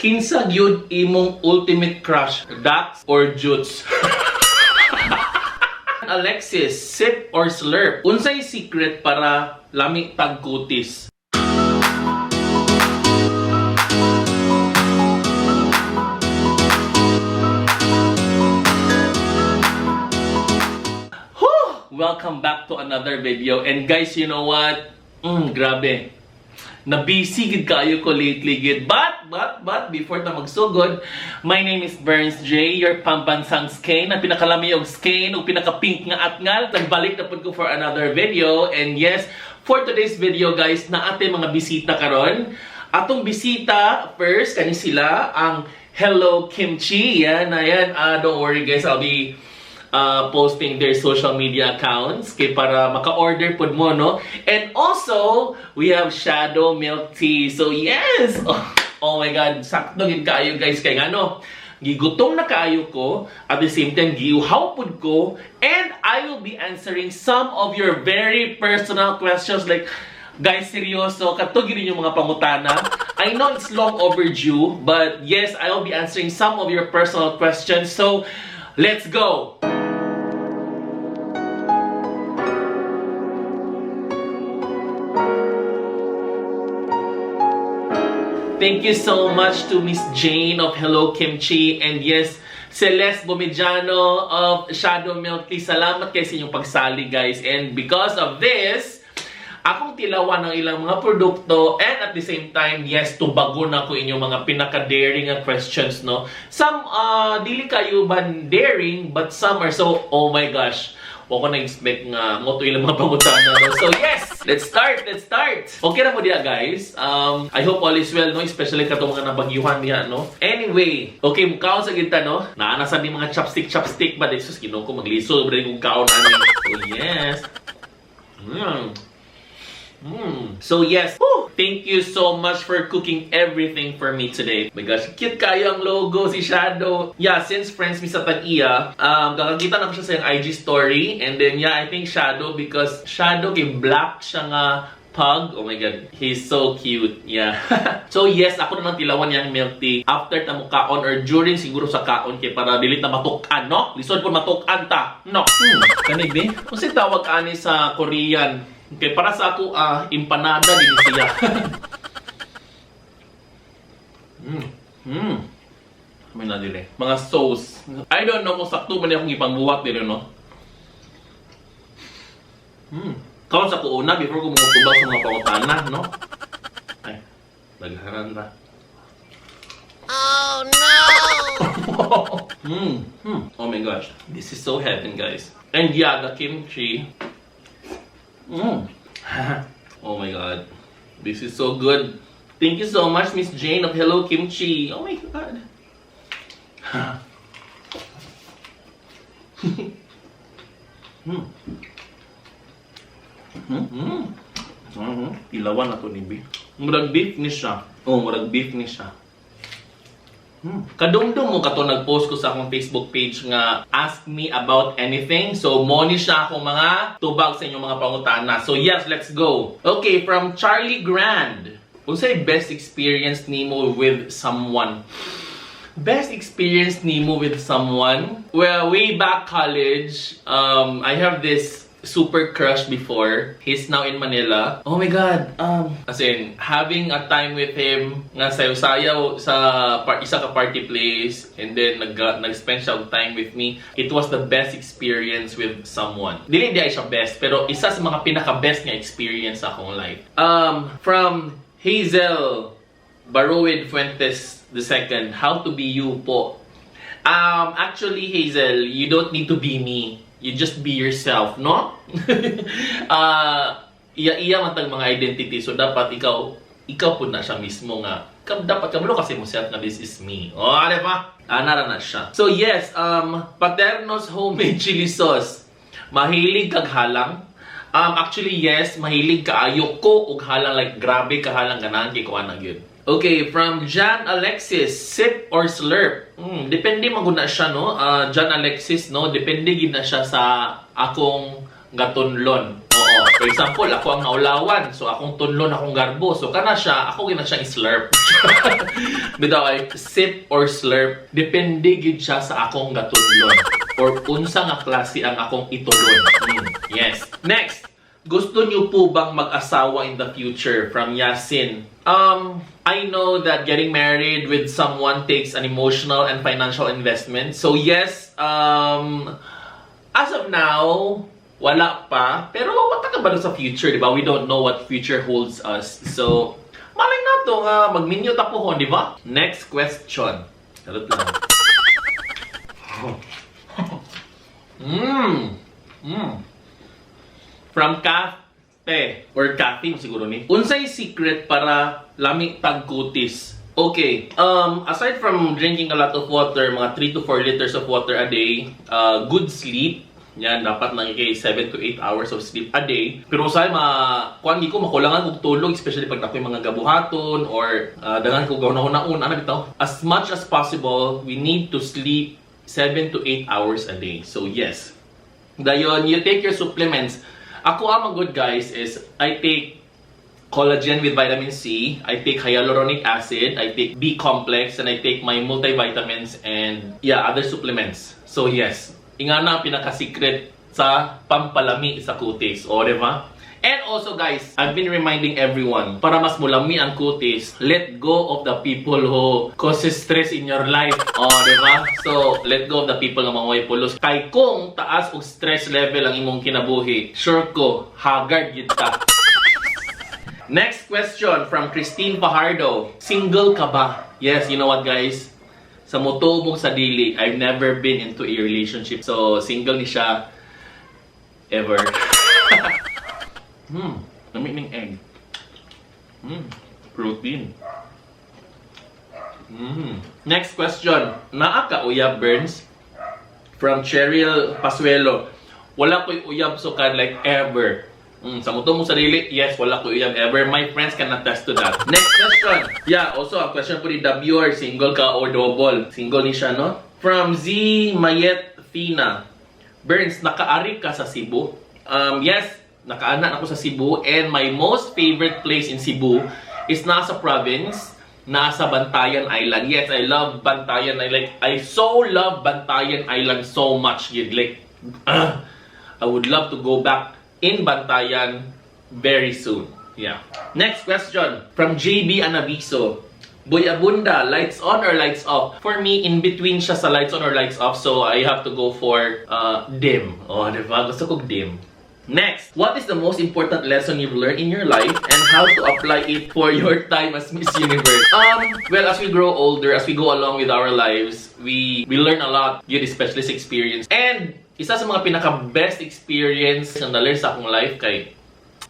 Kinsa gyud imong ultimate crush? Dax or Jutes? Alexis, sip or slurp? Unsay secret para lami tag kutis? Welcome back to another video. And guys, you know what? Grabe. Na-busy gid kayo ko lately gid. But, before ta magsugod, my name is Burns J, your pambansang skane, ang pinakalami og skane, o pinaka-pink nga atngal. Nagbalik na pud ko for another video. And yes, for today's video guys, na ate mga bisita karon. Atong bisita, first, kani sila, ang Hello Kimchi. Yan, ayan. Don't worry guys, I'll be posting their social media accounts kay para maka-order pod mo, no? And also, we have Shadow Milk Tea. So yes! Oh my God, sakto gid kaayo guys kay ngano. Gigutom na kaayo ko, at the same time giuhaw pod ko, and I will be answering some of your very personal questions like, guys, seryoso, kato gid yung mga pangutana. I know it's long overdue, but yes, I will be answering some of your personal questions. So, let's go! Thank you so much to Miss Jane of Hello Kimchi, and yes, Celeste Bomediano of Shadow Milk Tea. Salamat kayo sa inyong pagsali guys, and because of this, akong tilawan ng ilang mga produkto, and at the same time, yes, tubago na ko inyong mga pinaka-daring questions, no? Some, dili kayo ba daring, but some are so, oh my gosh, o ko na-expect nga mo to ilang mga pangutana, no? So yes, let's start! Okay na mo diya guys. I hope all is well, no? Especially katong mga nabagyuhan niya, no? Anyway, okay, mukhaon sa ginta, no? Naanasan ni mga chopstick ba? Jesus, ginaw ko magliso, bro, yung kaon ani. Oh yes. So yes, thank you so much for cooking everything for me today. Oh my gosh, cute kayo ang logo, si Shadow. Yeah, since friends mi sa tag-iya, kakakita na ko siya sa yung IG story. And then yeah, I think Shadow, because Shadow kay black siya nga pug. Oh my God, he's so cute. Yeah. So yes, ako naman tilawan yung milk tea after ta mo kaon or during siguro sa kaon kay para dili ta matukan, no? Lisod po matukan ta. No. Kanig ni? Kung tawag ani sa Korean, okay, para sa ako, empanada din siya. May na din eh. Mga sauce. I don't know kung sakto ba niya akong ipangbuwat din, no? Kaon sa ko una, before ko mutubag sa mga pangutana, no? Ay, nagharan na. Oh no! Oh my gosh. This is so heaven, guys. And yeah, the kimchi. Oh my God, this is so good. Thank you so much, Miss Jane of Hello Kimchi. Oh my God. Ilawan na to ni beef. Murag beef ni siya. Oh, murag beef ni siya. Kadungdong mo kato nag-post ko sa akong Facebook page nga ask me about anything. So mo ni siya akong mga tubag sa inyong mga pangutana. So yes, let's go. Okay, from Charlie Grand. Unsay best experience nimo with someone? Best experience nimo with someone? Well, way back college, I have this super crush before. He's now in Manila. Oh my God. As in, having a time with him, nga sayo-sayaw sa isa ka party place, and then nag-spend siya of time with me. It was the best experience with someone. Dili di ay siya best, pero isa sa mga pinaka-best nga experience sa akong life. From Hazel Baroid Fuentes II, how to be you po. Actually, Hazel, you don't need to be me. You just be yourself, no? Iya matag mga identity. So, dapat ikaw po na siya mismo nga. Dapat kabalo kasi mo self na this is me. Oh, di ba? Nara na siya. So, yes, Paterno's homemade chili sauce. Mahilig kag halang. Actually, yes, mahilig kaayo ko og halang. Like, grabe kahalang ganahan kay kuan na gyud. Okay, from John Alexis, sip or slurp? Depende maguna siya, no? John Alexis, no? Depende gid na siya sa akong gatunlon. Oo. Oo. For example, ako ang naulawan. So, akong tunlon, akong garbo. So, kana siya, ako gina siya i-slurp. Bitaw ay, sip or slurp, depende gid siya sa akong gatunlon. Or unsa nga klase ang akong itulon. Yes. Next. Gusto niyo po bang mag-asawa in the future? From Yasin. I know that getting married with someone takes an emotional and financial investment. So yes, as of now, wala pa. Pero matagal ba sa future, di ba? We don't know what future holds us. So, malay na to nga, mag-minyo tapuhon, di ba? Next question. Salot lang. From Cafe, or Cathy siguro ni. Unsay secret para lami tagkutis? Okay, aside from drinking a lot of water, mga 3 to 4 liters of water a day, good sleep, yan, dapat nang 7 to 8 hours of sleep a day. Pero usay, kuan ko, makulangan kong tulog, especially pag nakoy mga gabuhaton, or dangan ko gawna-una, bitaw. As much as possible, we need to sleep 7 to 8 hours a day. So yes, dayon, you take your supplements. Ako ang good guys is I take collagen with vitamin C, I take hyaluronic acid, I take B complex, and I take my multivitamins and other supplements. So yes, ingana pinaka-secret sa pampalami sa kutis. O, diba? And also guys, I've been reminding everyone, para mas mulami ang kutis, let go of the people who causes stress in your life. O, diba? So, let go of the people na mga pulos. Kay kung taas o stress level ang imong kinabuhi, sure ko, haggard yun ta. Next question from Christine Fajardo. Single ka ba? Yes, you know what guys? Sa moto mong sa dili, I've never been into a relationship. So, single ni siya ever. Lamig ng egg. Protein. Next question. Naa ka uyab, Burns? From Cheryl Pasuelo. Wala ko'y uyab sukan like ever. Sa muto mo sarili, yes, wala ko'y uyab ever. My friends can attest to that. Next question. Yeah, also a question po ni WR. Single ka or double? Single ni siya, no? From Z Mayet Fina. Burns, nakaari ka sa Cebu? Yes. Nakaanak ako sa Cebu, and my most favorite place in Cebu is nasa province, nasa Bantayan Island. Yes, I love Bantayan Island. I so love Bantayan Island so much. Like, I would love to go back in Bantayan very soon. Yeah. Next question from JB Anaviso. Boy Abunda, lights on or lights off? For me, in between siya sa lights on or lights off, so I have to go for dim. Oh, diba? Gusto ko dim. Next, what is the most important lesson you've learned in your life and how to apply it for your time as Miss Universe? Well, as we grow older, as we go along with our lives, we learn a lot, get specialist experience. And isa sa mga pinaka-best experience na na-learn sa akong life kay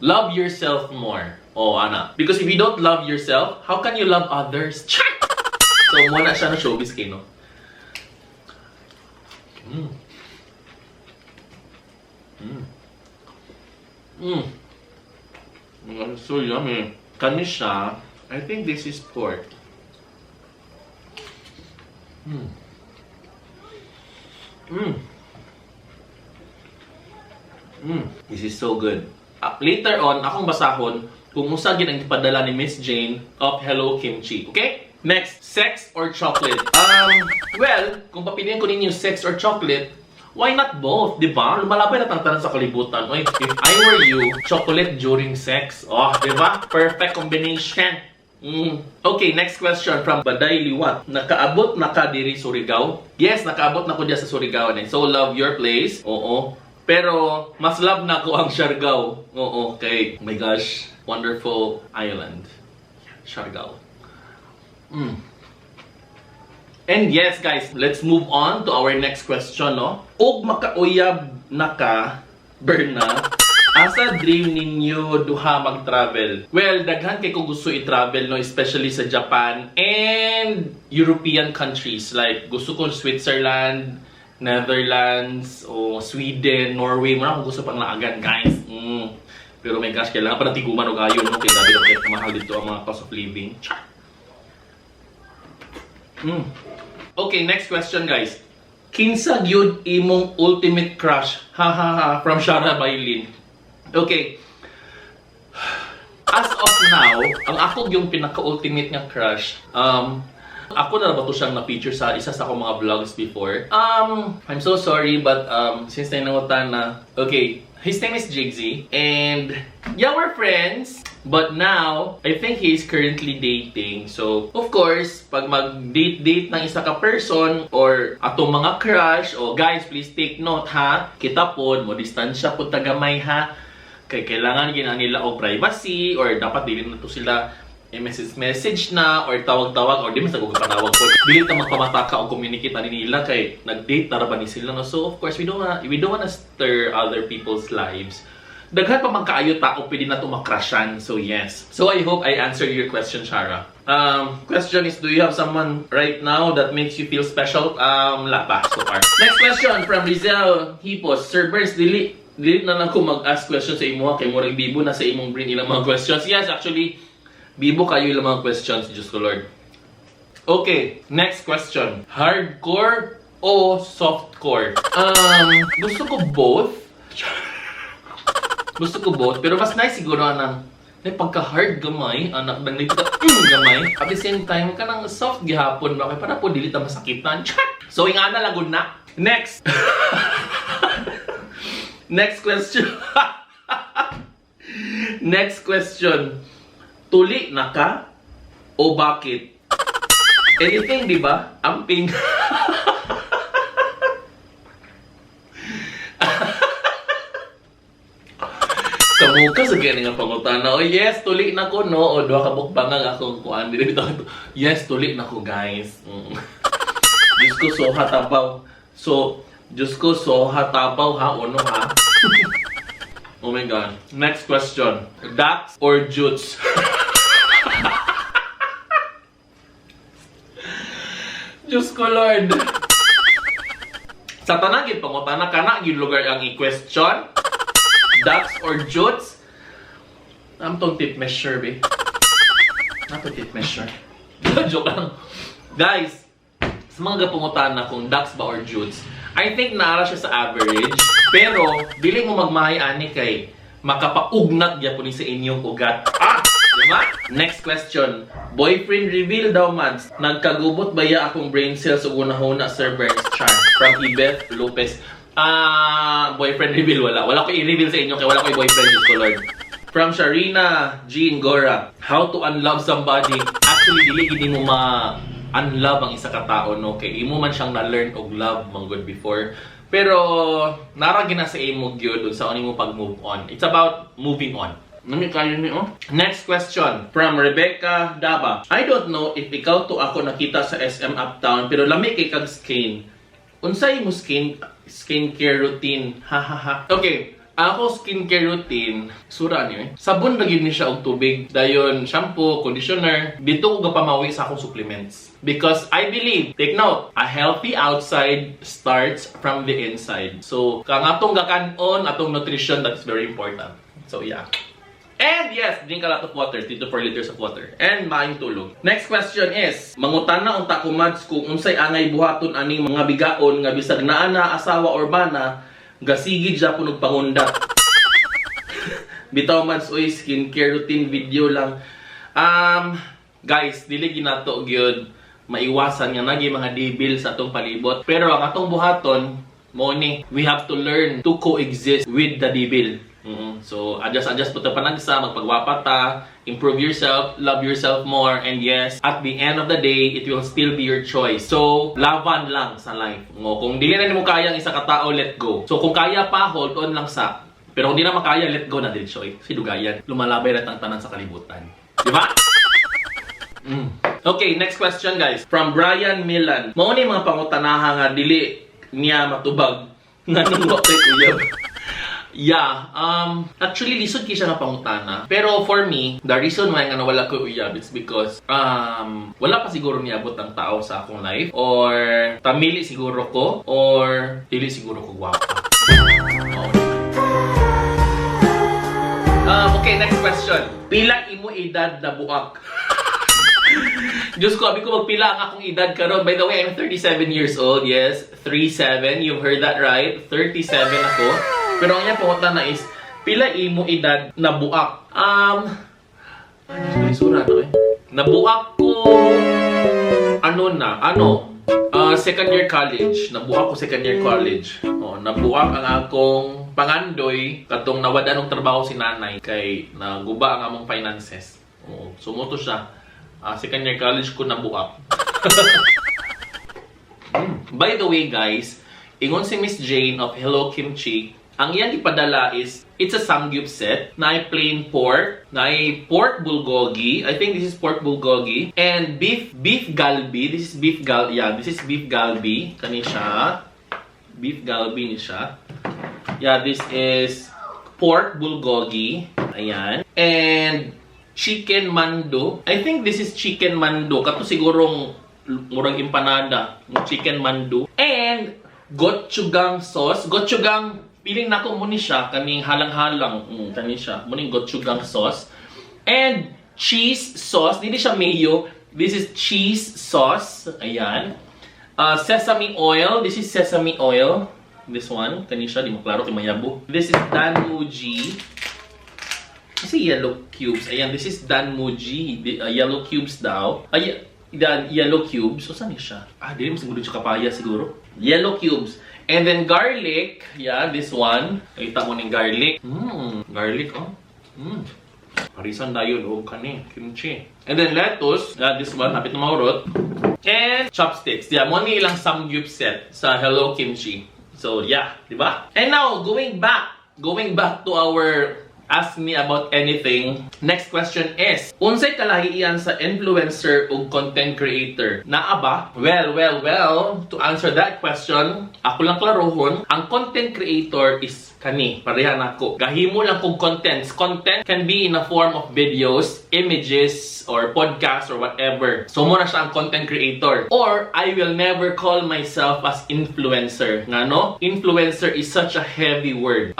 love yourself more. Oh, ana. Because if you don't love yourself, how can you love others? So, muna siya na showbiz kayo, no? So yummy. Kanisha, I think this is pork. This is so good. Later on, akong basahon kung unsa gid ang ipadala ni Miss Jane of Hello Kimchi. Okay? Next, sex or chocolate? Well, kung papiliin ko ninyo sex or chocolate, why not both? Diba? Lumalabay na tantanan sa kalibutan. Oy, if I were you, chocolate during sex. Oh, diba? Perfect combination. Okay, next question from Baday Liwat. Nakaabot na ka diri Surigao? Yes, nakaabot na ko diya sa Surigao. And so love your place. Oo. Pero, mas love na ko ang Siargao. Oo, okay. Oh my gosh. Wonderful island. Siargao. And yes, guys, let's move on to our next question, no? Og makauyab na ka, Berna, asa dream ninyo duha mag-travel? Well, daghan kay ko gusto i-travel, no? Especially sa Japan and European countries. Like, gusto ko Switzerland, Netherlands, o Sweden, Norway. Muna akong gusto pang naagan, guys. Pero my gosh, kailangan pa na tiguman o gayon, no? Kaya dabi na mahal dito ang mga cost of living. Okay, next question, guys. Kinsa gyud imong ultimate crush? Ha ha ha, from Shara Bailin. Okay. As of now, ang ako yung pinaka-ultimate nga crush, ako na ba ito siyang na-feature sa isa sa akong mga vlogs before. I'm so sorry, but since nanangutan na, okay, his name is Jigsy, and yeah, we're friends. But now, I think he is currently dating. So, of course, pag mag-date-date ng isa ka person or atong mga crush, guys, please take note ha. Kita po, mo distansya po tagamay ha. Kaya kailangan gina nila o privacy or dapat dili na to sila message na or tawag-tawag or di mas nagpapanawag po. Dili ta magpamataka o communicate ani nila kay nag-date na ra ba ni sila no. So, of course, we don't wanna stir other people's lives. Daghan pa man kaayo tao pwede na tumakrasyan. So yes. So I hope I answered your question, Shara. Question is, do you have someone right now that makes you feel special? Wala pa so far. Next question from Rizal Hipos. Sir Burns, dili na lang ko mag-ask questions sa imo kay murag bibo na sa imong brain ilang mga questions. Yes, actually, bibo kayo ilang mga questions, Diyos ko Lord. Okay, next question. Hardcore o softcore? Gusto ko both. Gusto ko both, pero mas nice siguro anang pagka-hard gamay, anak nang nito gamay. At the same time, kanang soft gihapon ba? Kaya para po dili ta masakitan. So, ingana lagod na. Next! Next question. Next question. Tuli na ka? O bakit? Anything, di ba? Amping. Sa muka sa ganyan nga pangutana. Oh yes, tuli na ko no. O duha ka bukbangang akong kuan dili bitaw ito. Yes, tuli na ko guys. Diyos ko so hatabaw. Diyos ko so hatabaw ha uno ha. Oh my god. Next question. Dax or Jutes? Diyos ko Lord. Sa tanagin pangutana kana gyud lugar ang i-question. Dax or Jutes? I'm tong tip measure, be. Not to tip measure. Joke lang. Guys, sa mga gapungutan na kung Dax ba or Jutes, I think naara siya sa average. Pero, dili mo magmahay ani kay makapaugnat gyapon ni sa inyong ugat. Diba? Next question. Boyfriend reveal daw, Mads. Nagkagubot ba ya akong brain cells o unahuna, Sir Burns Chan? From Ibeth Lopez. Boyfriend reveal, wala. Wala ko i-reveal sa inyo kaya wala ko i-boyfriend, Diyos ko Lord. From Sharina Jean Gora, how to unlove somebody? Actually, dili gini mo ma-unlove ang isa ka tao, no? Kay imo man siyang na-learn og love man good before. Pero, naragi na sa imo gyud sa ano mo pag-move on. It's about moving on. Nami kayo ni Next question from Rebecca Daba. I don't know if ikaw to ako nakita sa SM Uptown, pero lami kay kag skin. Unsay mo skincare routine? Hahaha. Okay, ako skincare routine, sura niyo sabon lagi ni siya og tubig. Dayon shampoo, conditioner, dito ko gapamawi sa akong supplements. Because I believe, take note, a healthy outside starts from the inside. So, kang atong gakanon, atong nutrition, that's very important. So, yeah. And yes, drink a lot of water, 3 to 4 liters of water. And maayong tulog. Next question is, mangutana unta ko Mads kung unsay angay buhaton aning mga bigaon nga bisag naa na asawa or bana, gasigid siya po nagpangundat. Bitaw Mads, oy, skincare routine video lang. Guys, dili ginato gyud maiwasan nga nagi mga debil sa atong palibot. Pero ang atong buhaton, mo ni, we have to learn to coexist with the debil. So, adjust po ta panagsa, magpagwapat ta, improve yourself, love yourself more, and yes, at the end of the day, it will still be your choice. So, laban lang sa life. Kung di na mo kaya ang isa ka tao, let go. So, kung kaya pa, hold on lang sa. Pero kung di na makaya, let go na din siya. Si Dugayan, lumalabay na tanan sa kalibutan. Di ba? Okay, next question guys. From Brian Milan. Mao ni mga pangutanaha nga dili niya matubag nga nung kay uyab. Yeah, actually lisod ki siya nga pangutana. Pero for me, the reason why nga nawala ko uyab it's because wala pa siguro niabot ang tao sa akong life, or tamili siguro ko, or dili siguro ko gwapa. Okay, next question. Pila imo edad na buak? Diyos ko, abi ko magpila ang akong edad karon. By the way, I'm 37 years old. Yes, 37. You've heard that right. 37 ako. Pero ang iyang pangutan na is, Pila imo edad nabuak? Sura no eh. Nabuak ko second year college. Nabuak ko second year college. Oh, nabuak ang akong pangandoy katong nawad anong trabaho si nanay kay naguba ang among finances. Oh, sumuto siya. Second year college ko nabuak. By the way guys, ingon si Miss Jane of Hello Kimchi, ang iyang ipadala is, it's a samgyup set na ay plain pork, na ay pork bulgogi. I think this is pork bulgogi. And beef galbi. This is beef galbi. Yeah, this is beef galbi. Kani siya. Beef galbi ni siya. Yeah, this is pork bulgogi. Ayan. And chicken mando. I think this is chicken mando. Kato sigurong murang empanada. Chicken mando. And gochujang sauce. Gochujang piling nako mo ni siya kaning halang-halang kani siya mo ning gochujang sauce and cheese sauce. Dili siya mayo, this is cheese sauce. Ayan. Sesame oil, this is sesame oil. This one kani siya di mo klaro kay mayabo. This is danmuji. Kasi yellow cubes. Ayan, this is danmuji. Yellow cubes daw. Yellow cubes. So saan siya? Dili mo siguro siya kapaya siguro. Yellow cubes. And then garlic, yeah, this one. Kita mo ng garlic. Garlic, oh. Parisan na yun, oh, kani, kimchi. And then lettuce, this one, hapit na maurot. And chopsticks. Yeah, mo ni ilang samgyup set sa Hello Kimchi. So, yeah, di ba? And now, going back to our Ask Me About Anything. Next question is, unsay kalahian sa influencer ug content creator? Naa ba? Well, to answer that question, ako lang klarohon, ang content creator is kani, pareha nako. Gahimo lang kog contents. Content can be in a form of videos, images, or podcast, or whatever. So, muna siya ang content creator. Or, I will never call myself as influencer. Nga no? Influencer is such a heavy word.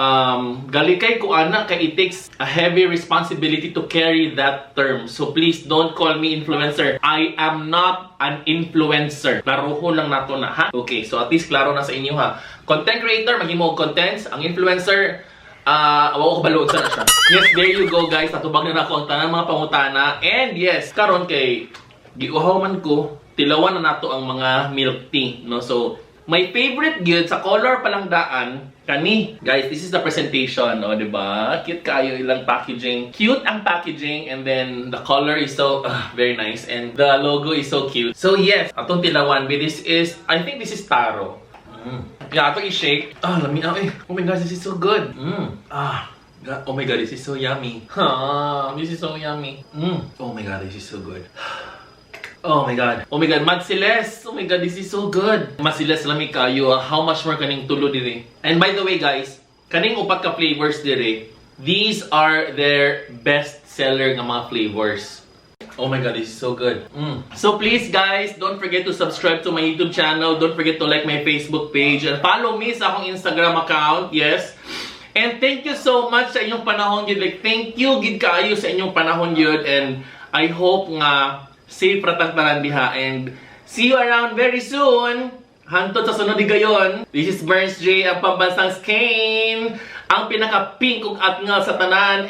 Galikay ko ana kay it takes a heavy responsibility to carry that term. So, please don't call me influencer. I am not an influencer. Klarohon lang nato na, ha? Okay, so at least klaro na sa inyo, ha? Content creator, maghimo og contents. Ang influencer, awa ko balood sa na siya. Yes, there you go guys. Natubag na ako ang tanang mga pangutana. And yes, karon kay giuhaw man ko, tilawan na nato ang mga milk tea, no? So, my favorite good sa color palang daan, kani. Guys, this is the presentation, no, diba? Cute kayo ilang packaging. Cute ang packaging, and then the color is so very nice, and the logo is so cute. So yes, atong tilawan, this is, I think this is taro. Yeah, ato i-shake. Lami na eh. Oh my God, this is so good. Oh my God, this is so yummy. This is so yummy. Oh my God, this is so good. Oh my God. Oh my God, Madsiles. Oh my God, this is so good. Madsiles, lami kayo. How much more kaning tulo dire? And by the way guys, kaning upat ka flavors dire, these are their best seller nga mga flavors. Oh my God, this is so good. So please guys, don't forget to subscribe to my YouTube channel. Don't forget to like my Facebook page. And follow me sa akong Instagram account. Yes. And thank you so much sa inyong panahon yun. Like, thank you gid kaayo sa inyong panahon yun. And I hope nga safe ratang diha. And see you around very soon. Hantod sa sunod gayon. This is Burns J, ang pambansang Skane. Ang pinaka-pink ug atngal sa tanan.